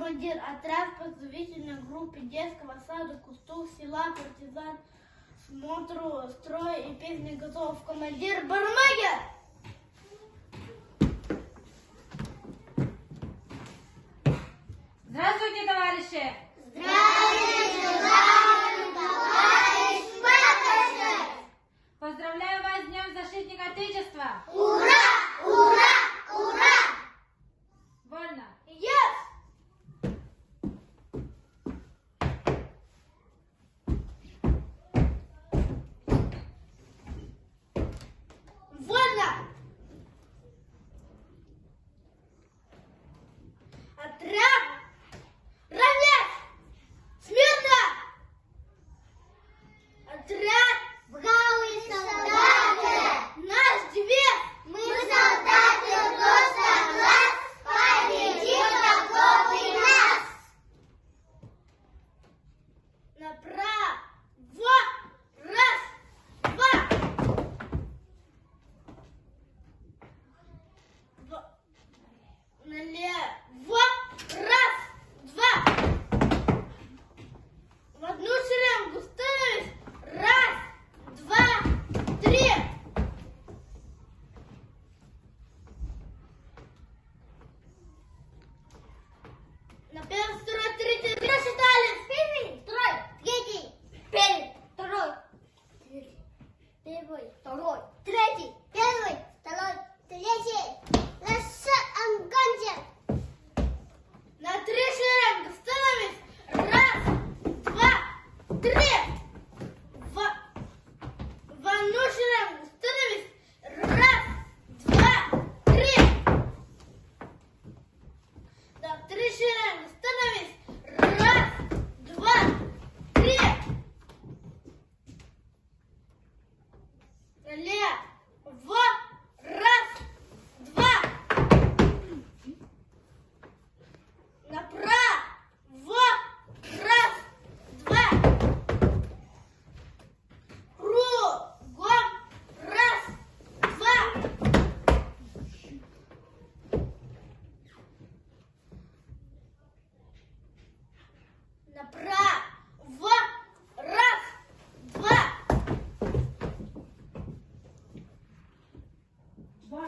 командир, отряд подготовительной группы детского сада Кустух, села партизан, смотру, строй и песни готов. Командир Бармагер! Здравствуйте, товарищи! Здравствуйте, товарищ Патрушев! Поздравляю вас с Днем Защитника Отечества! Ура! Ура! Ура! Вольно! Yes! Вольно! Отряд! Равнясь! Смирно! Отряд! Бравые солдаты! Наш девиз! Мы солдаты роста глаз, победим врагов и нас! Направо! Раз, два! Налево! Раз, два! В одну шеренгу становись! Раз, два, три! На первый, второй, третий, просчитали! Первый, второй, третий, первый, второй, первый, второй, третий, первый, второй, третий. На три шеренги становись! Раз, два, три! В одну шеренгу становись! Раз, два, три! Так, три шеренги становись! Раз, два, три! Налево! Раз, два! Направо! Раз, два! Кругом! Раз, два! Направо! Раз, два! Два!